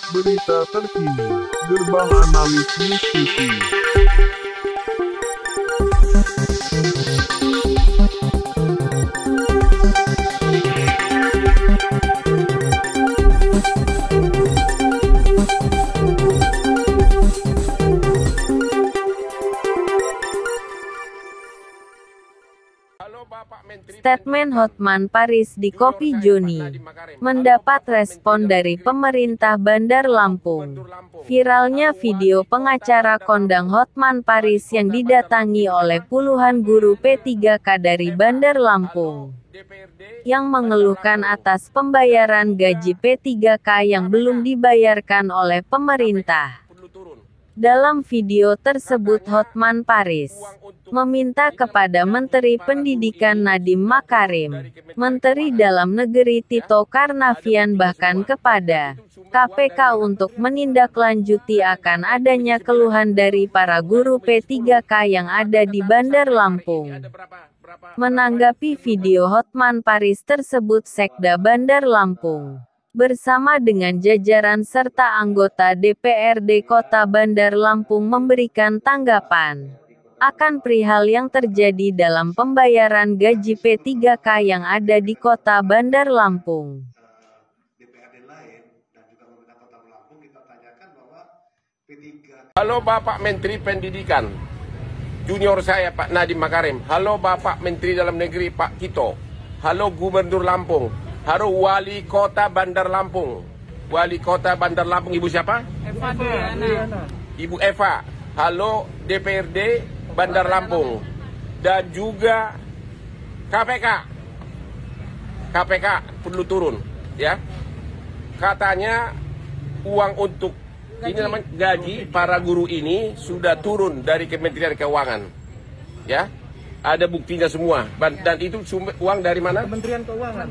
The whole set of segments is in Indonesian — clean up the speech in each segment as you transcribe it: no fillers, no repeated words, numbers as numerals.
Berita terkini, Gerbang Analis News TV. Statement Hotman Paris di Kopi Joni mendapat respon dari pemerintah Bandar Lampung. Viralnya video pengacara kondang Hotman Paris yang didatangi oleh puluhan guru P3K dari Bandar Lampung yang mengeluhkan atas pembayaran gaji P3K yang belum dibayarkan oleh pemerintah. Dalam video tersebut Hotman Paris meminta kepada Menteri Pendidikan Nadiem Makarim, Menteri Dalam Negeri Tito Karnavian bahkan kepada KPK untuk menindaklanjuti akan adanya keluhan dari para guru P3K yang ada di Bandar Lampung. Menanggapi video Hotman Paris tersebut, Sekda Bandar Lampung bersama dengan jajaran serta anggota DPRD Kota Bandar Lampung memberikan tanggapan akan perihal yang terjadi dalam pembayaran gaji P3K yang ada di Kota Bandar Lampung. Halo Bapak Menteri Pendidikan, junior saya Pak Nadiem Makarim. Halo Bapak Menteri Dalam Negeri Pak Tito. Halo Gubernur Lampung. Halo Wali Kota Bandar Lampung. Wali Kota Bandar Lampung Ibu siapa? Eva Diana. Ibu Eva. Halo DPRD Bandar Lampung. Dan juga KPK. KPK perlu turun, ya. Katanya uang untuk ini namanya gaji para guru ini sudah turun dari Kementerian Keuangan. Ya. Ada buktinya semua. Dan itu sumber uang dari mana? Kementerian Keuangan.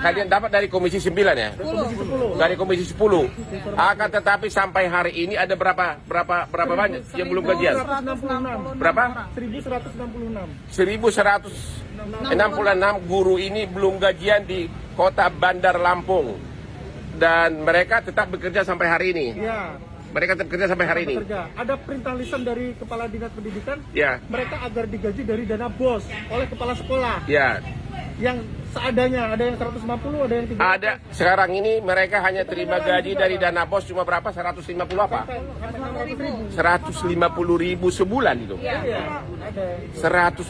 Kalian dapat dari Komisi 9 ya? Dari Komisi 10. Akan tetapi sampai hari ini ada berapa banyak yang belum gajian? 166. Berapa? 1166. 1166 guru ini belum gajian di Kota Bandar Lampung. Dan mereka tetap bekerja sampai hari ini. Ya. Mereka tetap bekerja sampai hari ini. Ada perintah lisan dari Kepala Dinas Pendidikan. Ya. Mereka agar digaji dari dana BOS oleh kepala sekolah. Ya. Yang seadanya, ada yang 150, ada yang 300. Ada. Sekarang ini mereka hanya terima gaji dari dana BOS cuma berapa? 150 apa? 150.000 sebulan itu. 150.000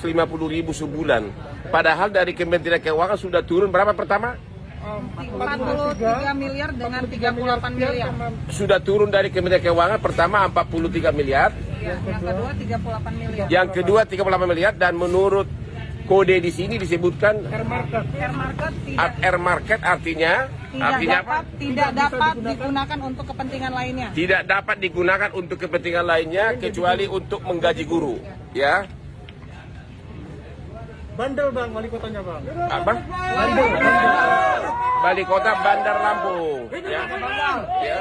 sebulan. Padahal dari Kementerian Keuangan sudah turun berapa pertama? 43 miliar dengan 38 miliar. Sudah turun dari Kementerian Keuangan pertama 43 miliar. Ya, yang kedua 38 miliar. Yang kedua 38 miliar dan menurut kode di sini disebutkan air market artinya apa? Tidak dapat digunakan untuk kepentingan lainnya. Tidak dapat digunakan untuk kepentingan lainnya kecuali untuk menggaji guru, ya. Bandel Bang, wali kotanya Bang. Apa? Wali kota Bandar Lampung. Ya. Ya.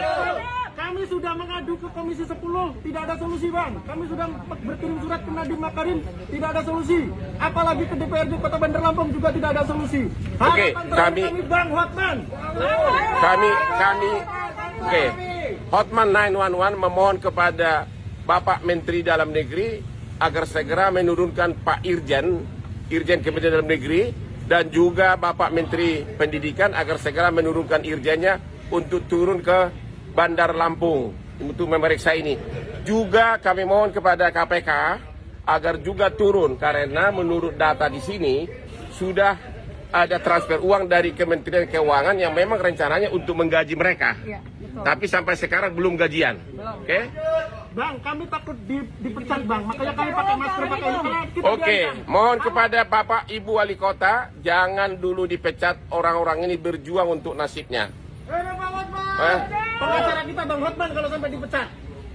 Kami sudah mengadu ke Komisi 10, tidak ada solusi Bang. Kami sudah berkirim surat ke Nadiem Makarim, tidak ada solusi. Apalagi ke DPRD Kota Bandar Lampung juga tidak ada solusi. Oke, kami Bang Hotman. Oke. Hotman 911 memohon kepada Bapak Menteri Dalam Negeri agar segera menurunkan Pak Irjen Kementerian Dalam Negeri dan juga Bapak Menteri Pendidikan agar segera menurunkan irjennya untuk turun ke Bandar Lampung untuk memeriksa ini. Juga kami mohon kepada KPK agar juga turun karena menurut data di sini sudah ada transfer uang dari Kementerian Keuangan yang memang rencananya untuk menggaji mereka. Ya, tapi sampai sekarang belum gajian. Oke? Bang, kami takut dipecat Bang, makanya kami pakai masker, pakai ini. Oke, mohon kepada Bapak Ibu Wali Kota, jangan dulu dipecat, orang-orang ini berjuang untuk nasibnya. Pengacara kita Bang Hotman kalau sampai dipecat.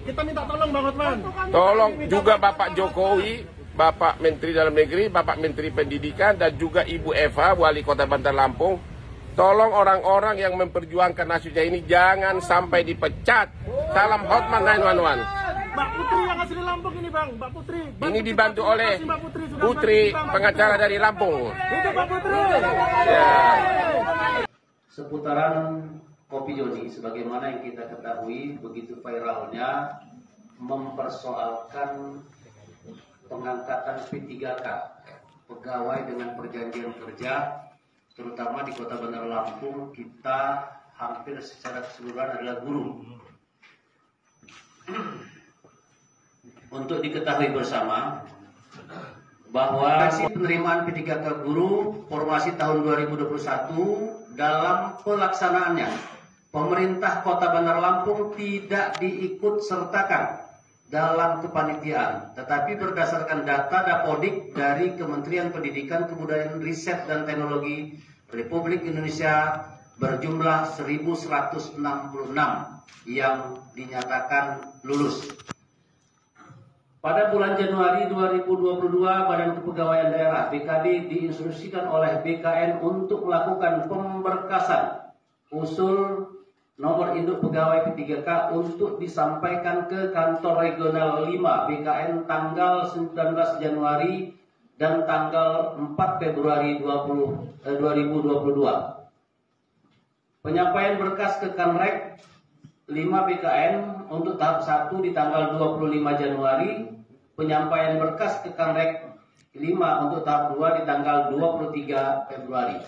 Kita minta tolong Bang Hotman. Tolong juga Bapak Jokowi, Bapak Menteri Dalam Negeri, Bapak Menteri Pendidikan, dan juga Ibu Eva, Wali Kota Bandar Lampung. Tolong orang-orang yang memperjuangkan nasibnya ini jangan sampai dipecat. Salam Hotman 911. Mbak Putri yang asli Lampung ini Bang, Mbak Putri. Ini dibantu oleh Putri, pengacara dari Lampung. Itu Mbak Putri. Ya. Seputaran Kopi Joni, sebagaimana yang kita ketahui begitu viralnya mempersoalkan pengangkatan P3K, pegawai dengan perjanjian kerja, terutama di Kota Bandar Lampung. Kita hampir secara keseluruhan adalah guru. Untuk diketahui bersama bahwa penerimaan P3K guru formasi tahun 2021 dalam pelaksanaannya pemerintah Kota Bandar Lampung tidak diikut sertakan dalam kepanitiaan, tetapi berdasarkan data Dapodik dari Kementerian Pendidikan, Kebudayaan, Riset dan Teknologi Republik Indonesia berjumlah 1.166 yang dinyatakan lulus. Pada bulan Januari 2022, Badan Kepegawaian Daerah BKD diinstruksikan oleh BKN untuk melakukan pemberkasan usul nomor induk pegawai P3K untuk disampaikan ke kantor regional 5 BKN tanggal 19 Januari dan tanggal 4 Februari 2022. Penyampaian berkas ke Kanrek 5 BKN untuk tahap 1 di tanggal 25 Januari, penyampaian berkas ke Kanrek 5 untuk tahap 2 di tanggal 23 Februari.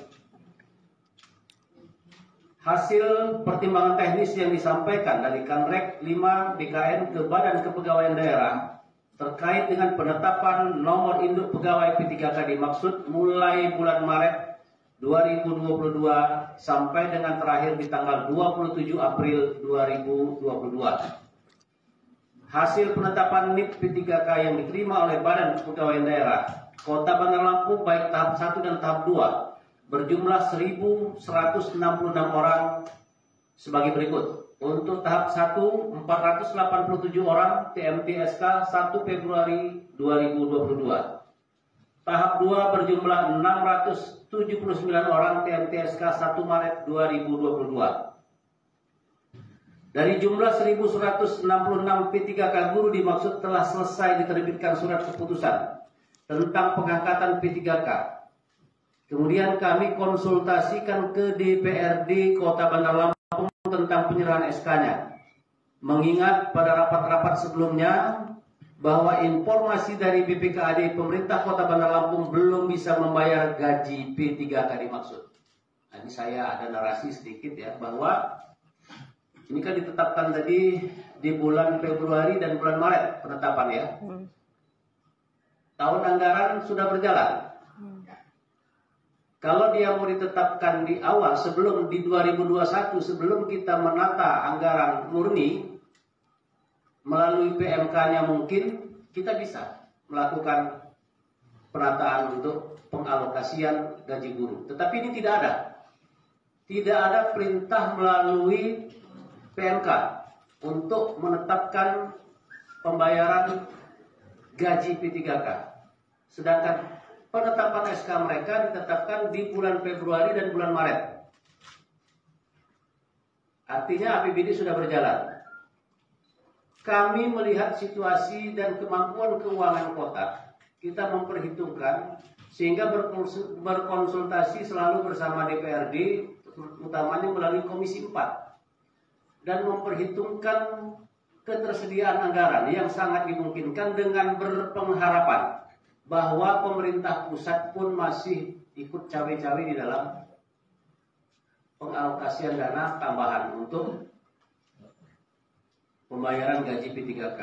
Hasil pertimbangan teknis yang disampaikan dari Kanrek 5 BKN ke Badan Kepegawaian Daerah terkait dengan penetapan nomor induk pegawai P3K dimaksud mulai bulan Maret 2022 sampai dengan terakhir di tanggal 27 April 2022. Hasil penetapan NIP P3K yang diterima oleh Badan Kepegawaian Daerah Kota Bandar Lampung baik tahap 1 dan tahap 2 berjumlah 1.166 orang sebagai berikut. Untuk tahap 1 487 orang TMT SK 1 Februari 2022. Tahap 2 berjumlah 679 orang TMT SK 1 Maret 2022. Dari jumlah 1.166 P3K guru dimaksud telah selesai diterbitkan surat keputusan tentang pengangkatan P3K. Kemudian kami konsultasikan ke DPRD Kota Bandar Lampung tentang penyerahan SK-nya. Mengingat pada rapat-rapat sebelumnya bahwa informasi dari BPKAD pemerintah Kota Bandar Lampung belum bisa membayar gaji P3K dimaksud. Nah, ini saya ada narasi sedikit ya, bahwa ini kan ditetapkan tadi di bulan Februari dan bulan Maret penetapan ya. Tahun anggaran sudah berjalan. Kalau dia mau ditetapkan di awal sebelum di 2021, sebelum kita menata anggaran murni melalui PMK-nya, mungkin kita bisa melakukan penataan untuk pengalokasian gaji guru. Tetapi ini tidak ada. Tidak ada perintah melalui PMK untuk menetapkan pembayaran gaji P3K. Sedangkan penetapan SK mereka ditetapkan di bulan Februari dan bulan Maret. Artinya APBD sudah berjalan. Kami melihat situasi dan kemampuan keuangan kota. Kita memperhitungkan sehingga berkonsultasi selalu bersama DPRD, utamanya melalui Komisi 4. Dan memperhitungkan ketersediaan anggaran yang sangat dimungkinkan dengan berpengharapan bahwa pemerintah pusat pun masih ikut cawe-cawe di dalam pengalokasian dana tambahan untuk pembayaran gaji P3K.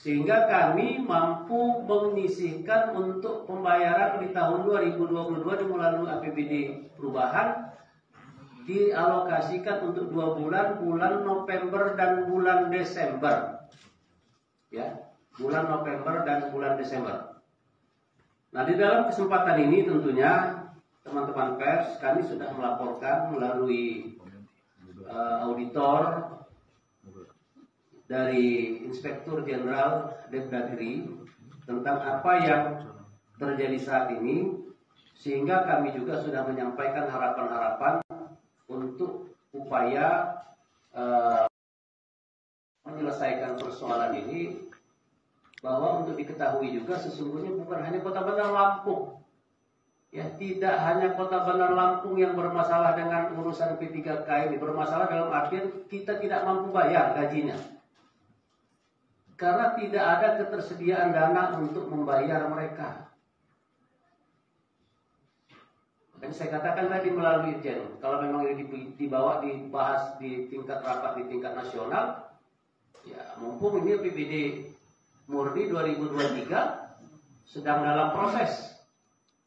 Sehingga kami mampu menyisihkan untuk pembayaran di tahun 2022 melalui APBD perubahan dialokasikan untuk 2 bulan, bulan November dan bulan Desember. Ya, bulan November dan bulan Desember. Nah, di dalam kesempatan ini tentunya teman-teman pers, kami sudah melaporkan melalui auditor dari Inspektur Jenderal Depdagri tentang apa yang terjadi saat ini, sehingga kami juga sudah menyampaikan harapan-harapan untuk upaya menyelesaikan persoalan ini, bahwa untuk diketahui juga sesungguhnya bukan hanya Kota Bandar Lampung Ya, tidak hanya Kota Bandar Lampung yang bermasalah dengan urusan P3K ini, bermasalah dalam artian kita tidak mampu bayar gajinya. Karena tidak ada ketersediaan dana untuk membayar mereka. Dan saya katakan tadi melalui Irjen, kalau memang ini dibawa dibahas di tingkat rapat di tingkat nasional, ya mumpung ini APBD murni 2023 sedang dalam proses.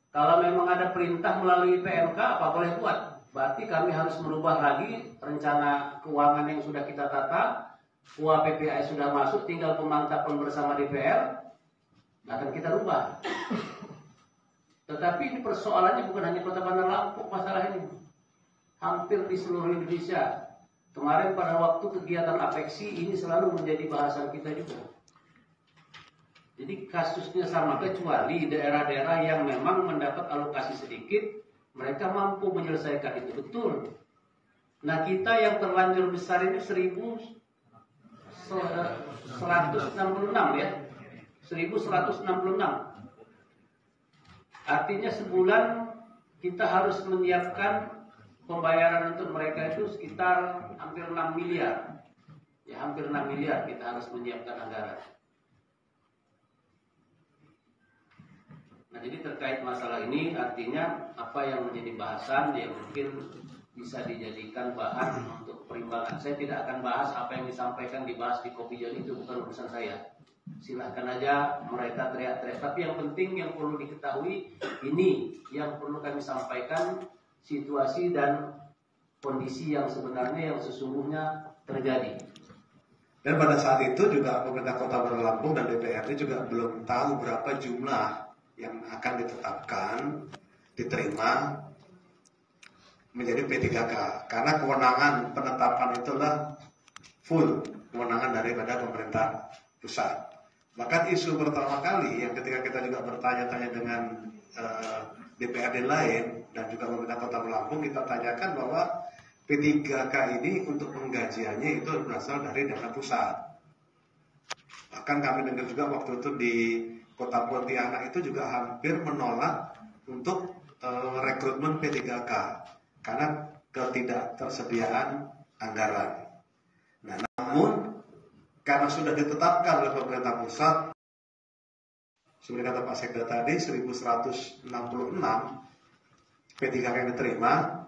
Kalau memang ada perintah melalui PMK, apa boleh buat? Berarti kami harus merubah lagi rencana keuangan yang sudah kita tata. UAPPAS sudah masuk, tinggal pemantapan bersama DPR. Akan kita rubah. Tetapi ini persoalannya bukan hanya Kota Bandar Lampung masalah ini. Hampir di seluruh Indonesia. Kemarin pada waktu kegiatan APEXI ini selalu menjadi bahasan kita juga. Jadi kasusnya sama, kecuali daerah-daerah yang memang mendapat alokasi sedikit, mereka mampu menyelesaikan itu, betul. Nah kita yang terlanjur besar ini 1.166 ya, 1.166. Artinya sebulan kita harus menyiapkan pembayaran untuk mereka itu sekitar hampir 6 miliar. Ya hampir 6 miliar kita harus menyiapkan anggaran. Nah, jadi terkait masalah ini artinya apa yang menjadi bahasan yang mungkin bisa dijadikan bahan untuk perimbangan. Saya tidak akan bahas apa yang disampaikan dibahas di Kopi John, itu bukan urusan saya. Silahkan aja mereka teriak-teriak. Tapi yang penting yang perlu diketahui ini yang perlu kami sampaikan situasi dan kondisi yang sebenarnya yang sesungguhnya terjadi. Dan pada saat itu juga pemerintah Kota Bandar Lampung dan DPRD juga belum tahu berapa jumlah yang akan ditetapkan, diterima menjadi P3K. Karena kewenangan penetapan itulah full kewenangan daripada pemerintah pusat. Bahkan isu pertama kali yang ketika kita juga bertanya-tanya dengan DPRD lain dan juga pemerintah Kota Bandar Lampung, kita tanyakan bahwa P3K ini untuk penggajiannya itu berasal dari dana pusat. Bahkan kami dengar juga waktu itu di Kota Pontianak itu juga hampir menolak untuk rekrutmen P3K karena ketidaktersediaan anggaran. Nah, namun karena sudah ditetapkan oleh pemerintah pusat, seperti kata Pak Sekda tadi, 1.166 P3K yang diterima.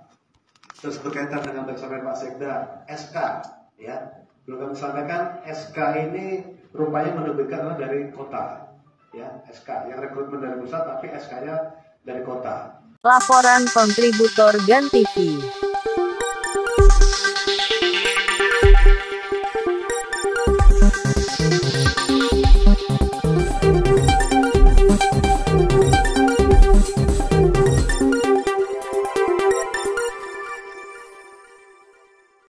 Terus berkaitan dengan bersama Pak Sekda SK, ya, belum kami sampaikan SK ini rupanya menerbitkan dari kota. Ya, SK yang rekrutmen dari pusat tapi SK-nya dari kota. Laporan kontributor GAN TV.